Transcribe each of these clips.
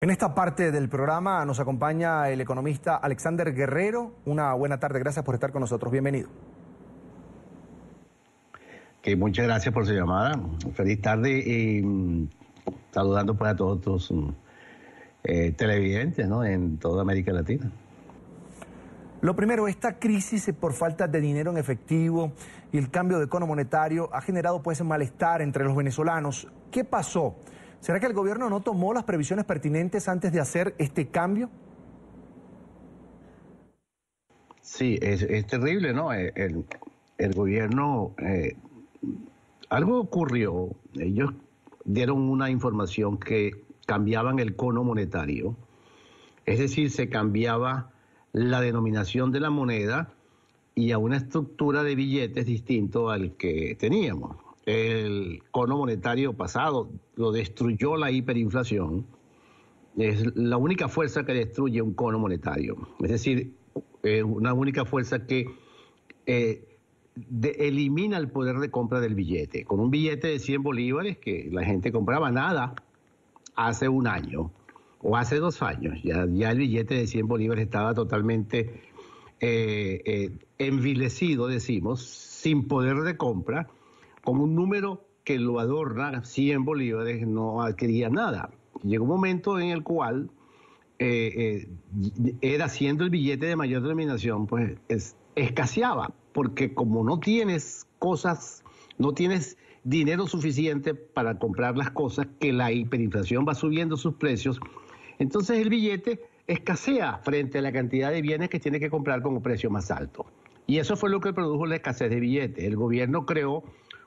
En esta parte del programa nos acompaña el economista Alexander Guerrero. Una buena tarde, gracias por estar con nosotros. Bienvenido. Muchas gracias por su llamada. Feliz tarde y saludando pues a todos tus televidentes, ¿no?, en toda América Latina. Lo primero, esta crisis por falta de dinero en efectivo y el cambio de cono monetario ha generado pues malestar entre los venezolanos. ¿Qué pasó? ¿Será que el gobierno no tomó las previsiones pertinentes antes de hacer este cambio? Sí, es terrible, ¿no? El gobierno, algo ocurrió. Ellos dieron una información que cambiaban el cono monetario, es decir, se cambiaba la denominación de la moneda y a una estructura de billetes distinto al que teníamos. El cono monetario pasado lo destruyó la hiperinflación. Es la única fuerza que destruye un cono monetario. Es decir, una única fuerza que elimina el poder de compra del billete. Con un billete de 100 bolívares que la gente compraba nada hace un año o hace 2 años. Ya el billete de 100 bolívares estaba totalmente envilecido, decimos, sin poder de compra. Con un número que lo adorna, 100 bolívares, no adquiría nada. Llegó un momento en el cual era siendo el billete de mayor denominación, pues escaseaba, porque como no tienes cosas, no tienes dinero suficiente para comprar las cosas, que la hiperinflación va subiendo sus precios, entonces el billete escasea frente a la cantidad de bienes que tiene que comprar con un precio más alto. Y eso fue lo que produjo la escasez de billetes. El gobierno creó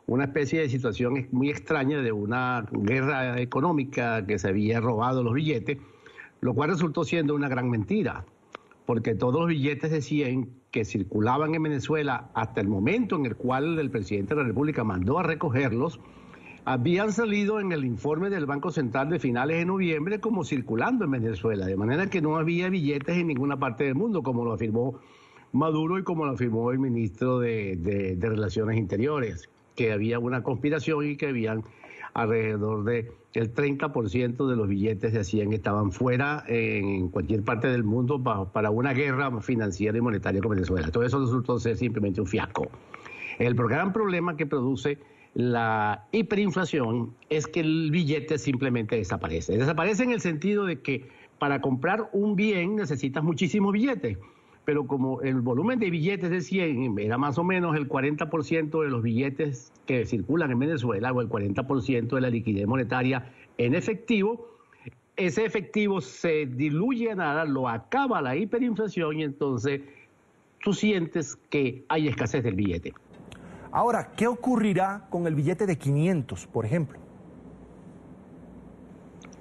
una especie de situación muy extraña de una guerra económica que se había robado los billetes, lo cual resultó siendo una gran mentira, porque todos los billetes de 100 que circulaban en Venezuela hasta el momento en el cual el presidente de la República mandó a recogerlos, habían salido en el informe del Banco Central de finales de noviembre como circulando en Venezuela, de manera que no había billetes en ninguna parte del mundo, como lo afirmó Maduro y como lo afirmó el ministro de Relaciones Interiores, que había una conspiración y que habían alrededor del 30% de los billetes de 100 estaban fuera en cualquier parte del mundo para una guerra financiera y monetaria con Venezuela. Todo eso resultó ser simplemente un fiasco. El gran problema que produce la hiperinflación es que el billete simplemente desaparece. Desaparece en el sentido de que para comprar un bien necesitas muchísimos billetes, pero como el volumen de billetes de 100 era más o menos el 40% de los billetes que circulan en Venezuela, o el 40% de la liquidez monetaria en efectivo, ese efectivo se diluye a nada, lo acaba la hiperinflación y entonces tú sientes que hay escasez del billete. Ahora, ¿qué ocurrirá con el billete de 500, por ejemplo?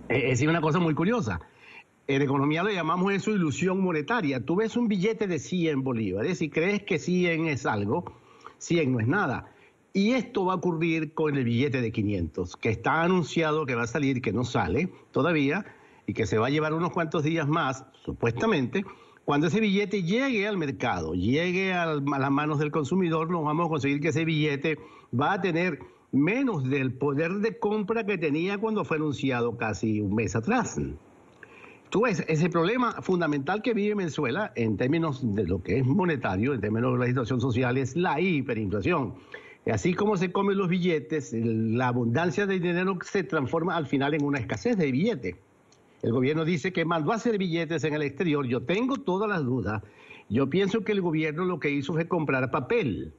Es una cosa muy curiosa. En economía le llamamos eso ilusión monetaria. Tú ves un billete de 100 bolívares y crees que 100 es algo, 100 no es nada. Y esto va a ocurrir con el billete de 500, que está anunciado que va a salir, que no sale todavía, y que se va a llevar unos cuantos días más, supuestamente. Cuando ese billete llegue al mercado, llegue a las manos del consumidor, nos vamos a conseguir que ese billete va a tener menos del poder de compra que tenía cuando fue anunciado casi un mes atrás. Tú ves, ese problema fundamental que vive Venezuela en términos de lo que es monetario, en términos de la situación social, es la hiperinflación. Así como se comen los billetes, la abundancia de dinero se transforma al final en una escasez de billetes. El gobierno dice que mandó a hacer billetes en el exterior. Yo tengo todas las dudas. Yo pienso que el gobierno lo que hizo fue comprar papel.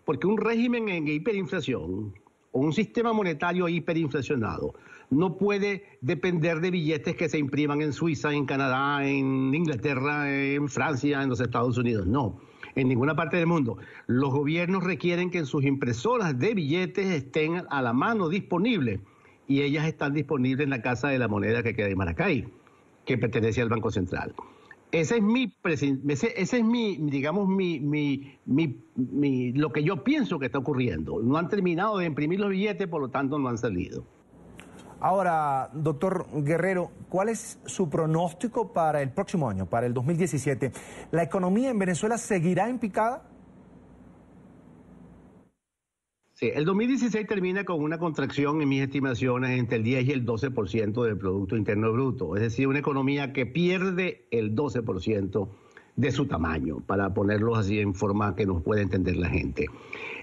Porque un régimen en hiperinflación o un sistema monetario hiperinflacionado no puede depender de billetes que se impriman en Suiza, en Canadá, en Inglaterra, en Francia, en los Estados Unidos. No, en ninguna parte del mundo. Los gobiernos requieren que sus impresoras de billetes estén a la mano disponibles, y ellas están disponibles en la Casa de la Moneda que queda en Maracay, que pertenece al Banco Central. Ese es digamos, lo que yo pienso que está ocurriendo. No han terminado de imprimir los billetes, por lo tanto no han salido. Ahora, doctor Guerrero, ¿cuál es su pronóstico para el próximo año, para el 2017? ¿La economía en Venezuela seguirá en picada? Sí, el 2016 termina con una contracción, en mis estimaciones, entre el 10 y el 12% del Producto Interno Bruto. Es decir, una economía que pierde el 12% de su tamaño, para ponerlo así en forma que nos pueda entender la gente.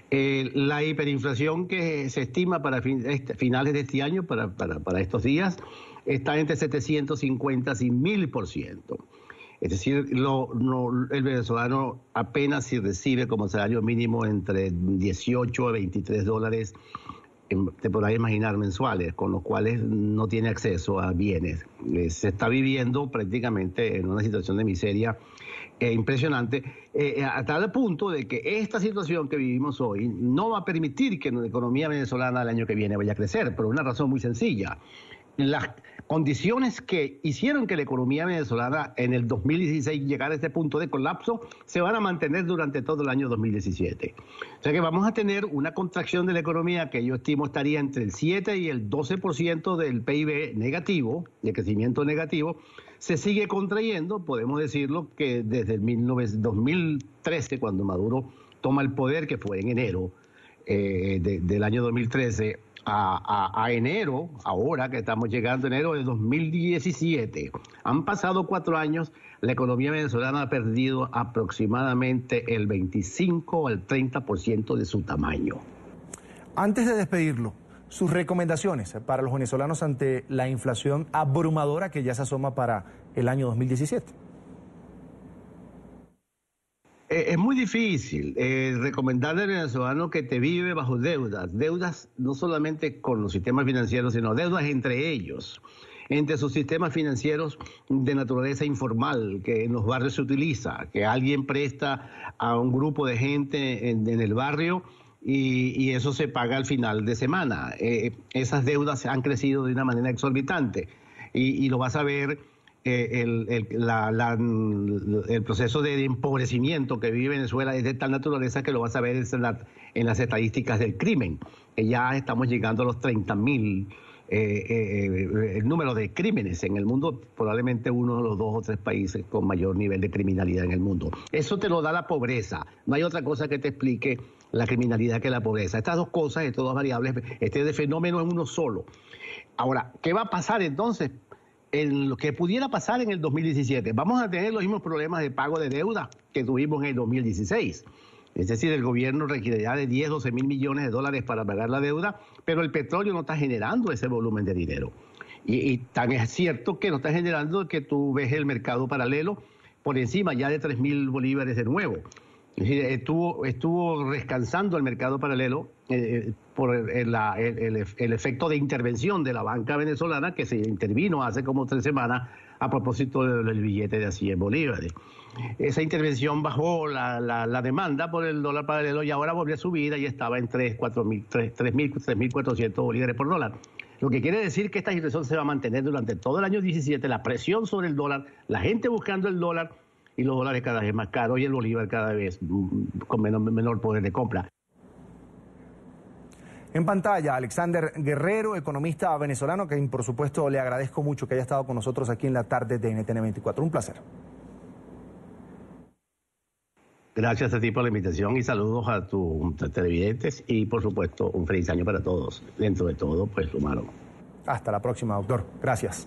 La hiperinflación que se estima para finales de este año, para estos días, está entre 750 y 1000%. Es decir, el venezolano apenas si recibe como salario mínimo entre 18 a 23 dólares, te podrás imaginar, mensuales, con los cuales no tiene acceso a bienes. Se está viviendo prácticamente en una situación de miseria impresionante, a tal punto de que esta situación que vivimos hoy no va a permitir que la economía venezolana el año que viene vaya a crecer, por una razón muy sencilla. Las condiciones que hicieron que la economía venezolana en el 2016 llegara a este punto de colapso se van a mantener durante todo el año 2017. O sea que vamos a tener una contracción de la economía que yo estimo estaría entre el 7 y el 12% del PIB negativo, de crecimiento negativo. Se sigue contrayendo, podemos decirlo, que desde el 2013, cuando Maduro toma el poder, que fue en enero del año 2013, a enero, ahora que estamos llegando a enero de 2017. Han pasado 4 años, la economía venezolana ha perdido aproximadamente el 25 al 30% de su tamaño. Antes de despedirlo, sus recomendaciones para los venezolanos ante la inflación abrumadora que ya se asoma para el año 2017. Es muy difícil recomendarle al venezolano que te vive bajo deudas no solamente con los sistemas financieros, sino deudas entre ellos, entre sus sistemas financieros de naturaleza informal, que en los barrios se utiliza, que alguien presta a un grupo de gente en el barrio y eso se paga al final de semana. Esas deudas han crecido de una manera exorbitante y lo vas a ver. El proceso de empobrecimiento que vive Venezuela es de tal naturaleza que lo vas a ver en las estadísticas del crimen, que ya estamos llegando a los 30.000, el número de crímenes en el mundo, probablemente uno de los 2 o 3 países con mayor nivel de criminalidad en el mundo. Eso te lo da la pobreza, no hay otra cosa que te explique la criminalidad que la pobreza. Estas dos cosas, estas dos variables, este fenómeno es uno solo. Ahora, ¿qué va a pasar entonces? En lo que pudiera pasar en el 2017, vamos a tener los mismos problemas de pago de deuda que tuvimos en el 2016. Es decir, el gobierno requerirá de 10, 12 mil millones de dólares para pagar la deuda, pero el petróleo no está generando ese volumen de dinero. Y tan es cierto que no está generando que tú ves el mercado paralelo por encima ya de 3.000 bolívares de nuevo. Es decir, estuvo descansando el mercado paralelo por el efecto de intervención de la banca venezolana, que se intervino hace como 3 semanas a propósito del billete de 100 bolívares. Esa intervención bajó la demanda por el dólar paralelo y ahora volvió a subir y estaba en 3.400 bolívares por dólar. Lo que quiere decir que esta situación se va a mantener durante todo el año 17, la presión sobre el dólar, la gente buscando el dólar, y los dólares cada vez más caros y el bolívar cada vez con menor poder de compra. En pantalla, Alexander Guerrero, economista venezolano, a quien por supuesto le agradezco mucho que haya estado con nosotros aquí en la tarde de NTN 24. Un placer. Gracias a ti por la invitación y saludos a tus televidentes y por supuesto un feliz año para todos. Dentro de todo, pues humano. Hasta la próxima, doctor. Gracias.